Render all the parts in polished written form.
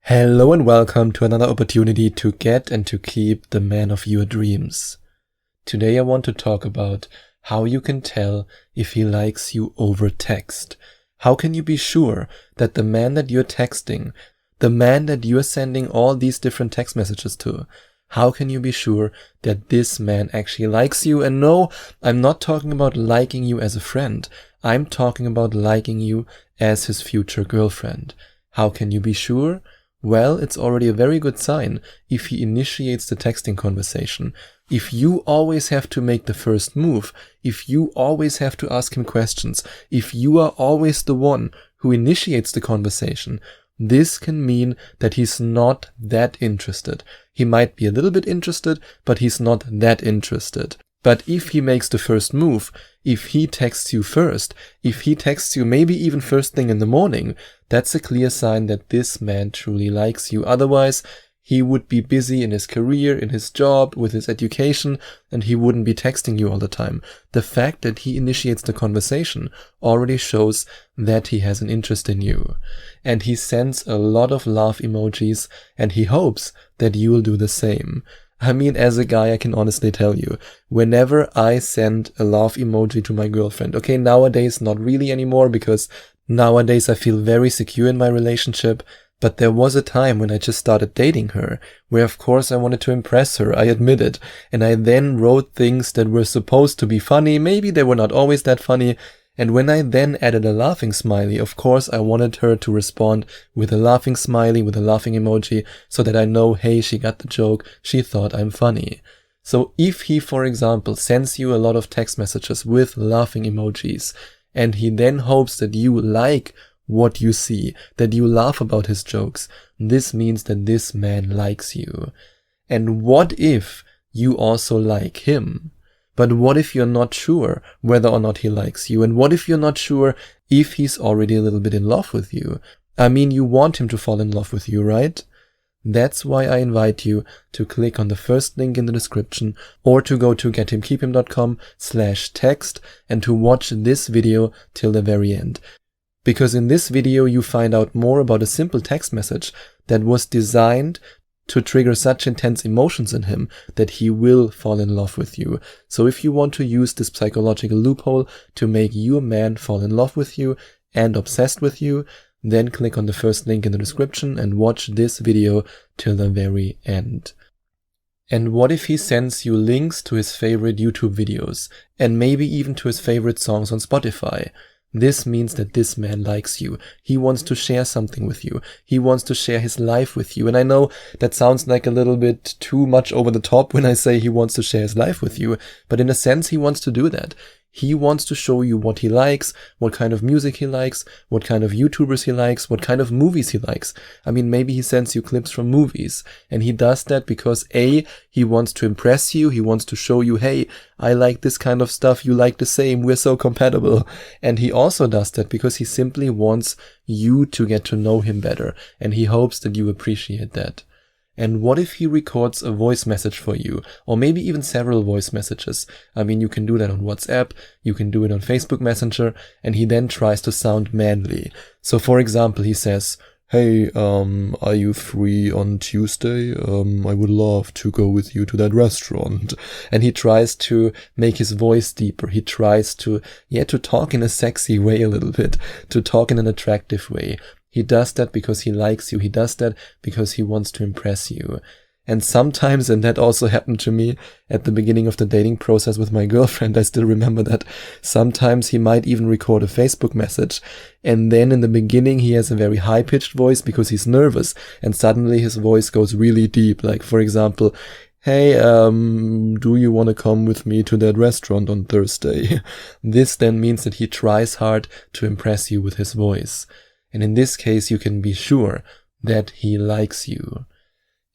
Hello and welcome to another opportunity to get and to keep the man of your dreams. Today I want to talk about how you can tell if he likes you over text. How can you be sure that the man that you're texting, the man that you're sending all these different text messages to, how can you be sure that this man actually likes you? And no, I'm not talking about liking you as a friend. I'm talking about liking you as his future girlfriend. How can you be sure? Well, it's already a very good sign if he initiates the texting conversation. If you always have to make the first move, if you always have to ask him questions, if you are always the one who initiates the conversation, this can mean that he's not that interested. He might be a little bit interested, but he's not that interested. But if he makes the first move, if he texts you first, if he texts you maybe even first thing in the morning, that's a clear sign that this man truly likes you. Otherwise, he would be busy in his career, in his job, with his education, and he wouldn't be texting you all the time. The fact that he initiates the conversation already shows that he has an interest in you. And he sends a lot of love emojis, and he hopes that you will do the same. I mean, as a guy, I can honestly tell you, whenever I send a love emoji to my girlfriend, okay, nowadays not really anymore, because nowadays I feel very secure in my relationship, but there was a time when I just started dating her, where of course I wanted to impress her, I admit it, and I then wrote things that were supposed to be funny, maybe they were not always that funny, and when I then added a laughing smiley, of course I wanted her to respond with a laughing smiley, with a laughing emoji, so that I know, hey, she got the joke, she thought I'm funny. So if he, for example, sends you a lot of text messages with laughing emojis, and he then hopes that you like what you see, that you laugh about his jokes, this means that this man likes you. And what if you also like him? But what if you're not sure whether or not he likes you? And what if you're not sure if he's already a little bit in love with you? I mean, you want him to fall in love with you, right? That's why I invite you to click on the first link in the description or to go to gethimkeephim.com/text and to watch this video till the very end. Because in this video you find out more about a simple text message that was designed to trigger such intense emotions in him that he will fall in love with you. So if you want to use this psychological loophole to make your man fall in love with you and obsessed with you, then click on the first link in the description and watch this video till the very end. And what if he sends you links to his favorite YouTube videos and maybe even to his favorite songs on Spotify? This means that this man likes you. He wants to share something with you. He wants to share his life with you. And I know that sounds like a little bit too much over the top when I say he wants to share his life with you, but in a sense he wants to do that. He wants to show you what he likes, what kind of music he likes, what kind of YouTubers he likes, what kind of movies he likes. I mean, maybe he sends you clips from movies, and he does that because A, he wants to impress you, he wants to show you, hey, I like this kind of stuff, you like the same, we're so compatible. And he also does that because he simply wants you to get to know him better, and he hopes that you appreciate that. And what if he records a voice message for you, or maybe even several voice messages? I mean, you can do that on WhatsApp, you can do it on Facebook Messenger, and he then tries to sound manly. So for example, he says, hey, are you free on Tuesday? I would love to go with you to that restaurant. And he tries to make his voice deeper. He tries to talk in a sexy way a little bit, to talk in an attractive way. He does that because he likes you. He does that because he wants to impress you. And sometimes, and that also happened to me at the beginning of the dating process with my girlfriend, I still remember that, sometimes he might even record a Facebook message, and then in the beginning he has a very high-pitched voice because he's nervous, and suddenly his voice goes really deep, like for example, hey, do you want to come with me to that restaurant on Thursday? This then means that he tries hard to impress you with his voice. And in this case, you can be sure that he likes you.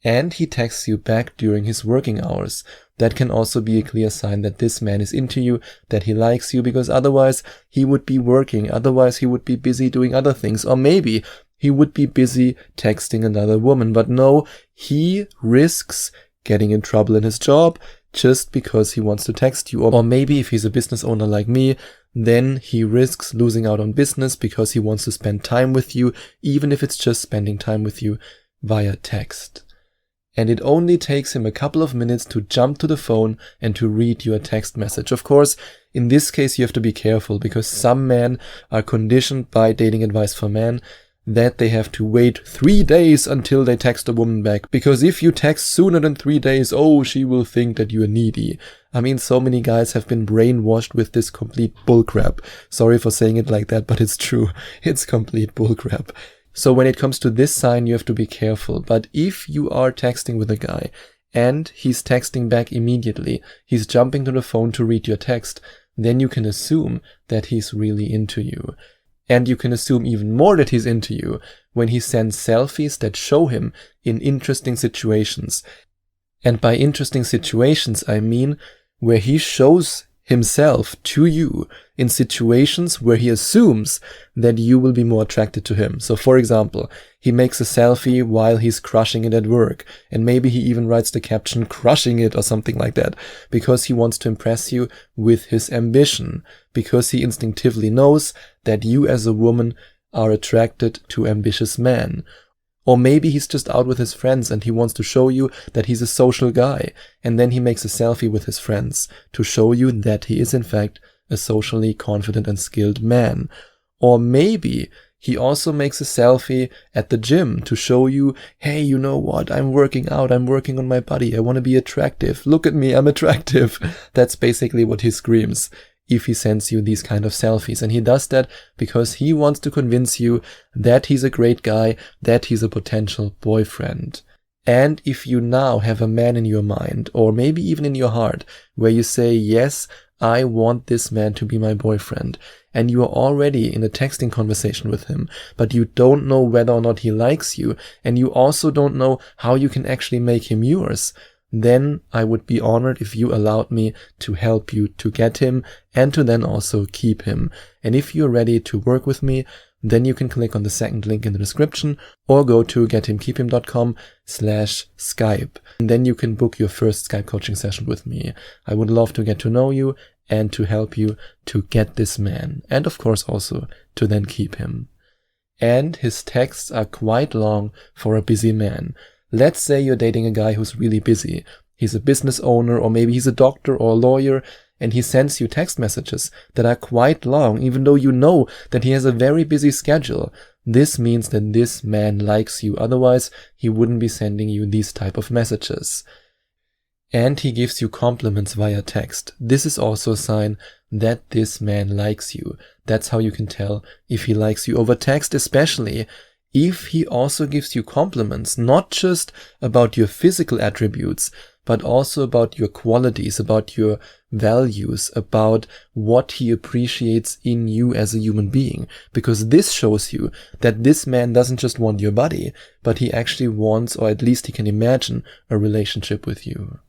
And he texts you back during his working hours. That can also be a clear sign that this man is into you, that he likes you, because otherwise he would be working, otherwise he would be busy doing other things, or maybe he would be busy texting another woman. But no, he risks getting in trouble in his job just because he wants to text you. Or maybe if he's a business owner like me, then he risks losing out on business because he wants to spend time with you, even if it's just spending time with you via text. And it only takes him a couple of minutes to jump to the phone and to read your text message. Of course, in this case, you have to be careful because some men are conditioned by Dating Advice for Men that they have to wait 3 days until they text a woman back. Because if you text sooner than 3 days, oh, she will think that you are needy. I mean, so many guys have been brainwashed with this complete bullcrap. Sorry for saying it like that, but it's true. It's complete bullcrap. So when it comes to this sign, you have to be careful. But if you are texting with a guy and he's texting back immediately, he's jumping to the phone to read your text, then you can assume that he's really into you. And you can assume even more that he's into you when he sends selfies that show him in interesting situations. And by interesting situations, I mean where he shows himself to you in situations where he assumes that you will be more attracted to him. So for example, he makes a selfie while he's crushing it at work, and maybe he even writes the caption "crushing it" or something like that, because he wants to impress you with his ambition, because he instinctively knows that you as a woman are attracted to ambitious men. Or maybe he's just out with his friends and he wants to show you that he's a social guy, and then he makes a selfie with his friends to show you that he is in fact a socially confident and skilled man. Or maybe he also makes a selfie at the gym to show you, hey, you know what, I'm working out, I'm working on my body, I want to be attractive, look at me, I'm attractive. That's basically what he screams if he sends you these kind of selfies. And he does that because he wants to convince you that he's a great guy, that he's a potential boyfriend. And if you now have a man in your mind, or maybe even in your heart, where you say, yes, I want this man to be my boyfriend, and you are already in a texting conversation with him, but you don't know whether or not he likes you, and you also don't know how you can actually make him yours, then I would be honored if you allowed me to help you to get him and to then also keep him. And if you're ready to work with me, then you can click on the second link in the description or go to gethimkeephim.com/Skype. And then you can book your first Skype coaching session with me. I would love to get to know you and to help you to get this man, and of course also to then keep him. And his texts are quite long for a busy man. Let's say you're dating a guy who's really busy. He's a business owner, or maybe he's a doctor or a lawyer, and he sends you text messages that are quite long, even though you know that he has a very busy schedule. This means that this man likes you. Otherwise, he wouldn't be sending you these type of messages. And he gives you compliments via text. This is also a sign that this man likes you. That's how you can tell if he likes you over text, especially if he also gives you compliments, not just about your physical attributes, but also about your qualities, about your values, about what he appreciates in you as a human being. Because this shows you that this man doesn't just want your body, but he actually wants, or at least he can imagine, a relationship with you.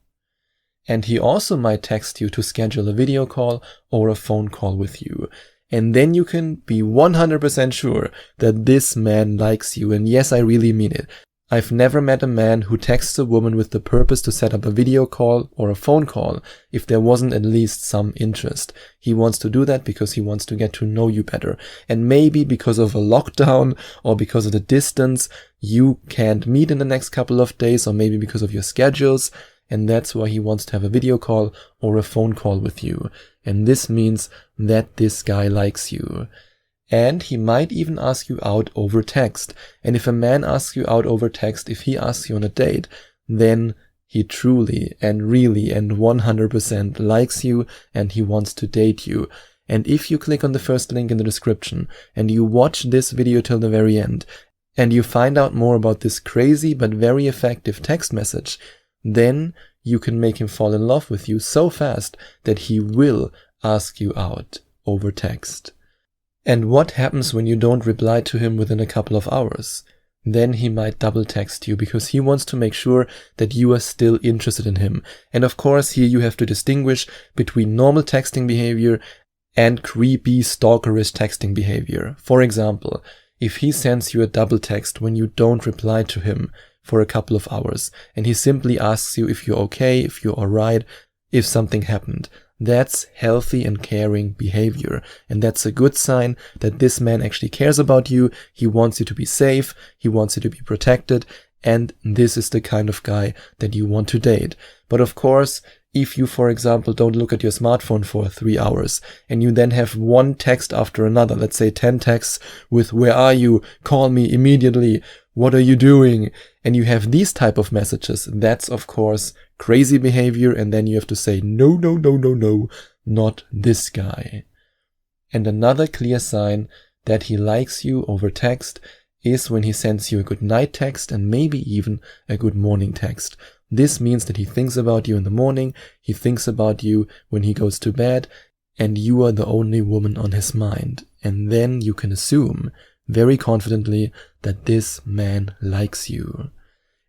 And he also might text you to schedule a video call or a phone call with you. And then you can be 100% sure that this man likes you. And yes, I really mean it. I've never met a man who texts a woman with the purpose to set up a video call or a phone call if there wasn't at least some interest. He wants to do that because he wants to get to know you better. And maybe because of a lockdown or because of the distance, you can't meet in the next couple of days, or maybe because of your schedules. And that's why he wants to have a video call or a phone call with you. And this means that this guy likes you. And he might even ask you out over text. And if a man asks you out over text, if he asks you on a date, then he truly and really and 100% likes you and he wants to date you. And if you click on the first link in the description and you watch this video till the very end and you find out more about this crazy but very effective text message, then you can make him fall in love with you so fast that he will ask you out over text. And what happens when you don't reply to him within a couple of hours? Then he might double text you because he wants to make sure that you are still interested in him. And of course, here you have to distinguish between normal texting behavior and creepy, stalkerish texting behavior. For example, if he sends you a double text when you don't reply to him for a couple of hours, and he simply asks you if you're okay, if you're alright, if something happened, that's healthy and caring behavior. And that's a good sign that this man actually cares about you. He wants you to be safe. He wants you to be protected. and this is the kind of guy that you want to date. But of course, if you, for example, don't look at your smartphone for 3 hours and you then have one text after another, let's say 10 texts with "where are you? Call me immediately. What are you doing?" and you have these type of messages, that's of course crazy behavior, and then you have to say, no, no, no, no, no, not this guy. And another clear sign that he likes you over text is when he sends you a good night text and maybe even a good morning text. This means that he thinks about you in the morning, he thinks about you when he goes to bed, and you are the only woman on his mind. And then you can assume very confidently that this man likes you.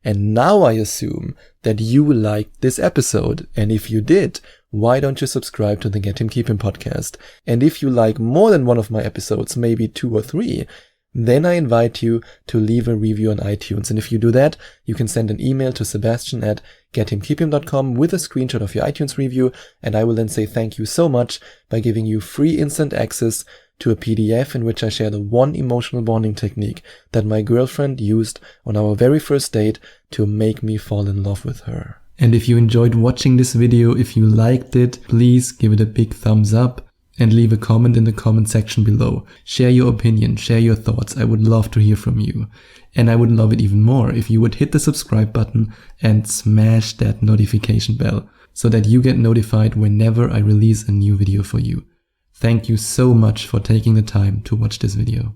And now I assume that you liked this episode. And if you did, why don't you subscribe to the Get Him Keep Him podcast? And if you like more than one of my episodes, maybe 2 or 3, then I invite you to leave a review on iTunes. And if you do that, you can send an email to sebastian@gethimkeephim.com with a screenshot of your iTunes review. And I will then say thank you so much by giving you free instant access to a PDF in which I share the one emotional bonding technique that my girlfriend used on our very first date to make me fall in love with her. And if you enjoyed watching this video, if you liked it, please give it a big thumbs up and leave a comment in the comment section below. Share your opinion, share your thoughts. I would love to hear from you. And I would love it even more if you would hit the subscribe button and smash that notification bell so that you get notified whenever I release a new video for you. Thank you so much for taking the time to watch this video.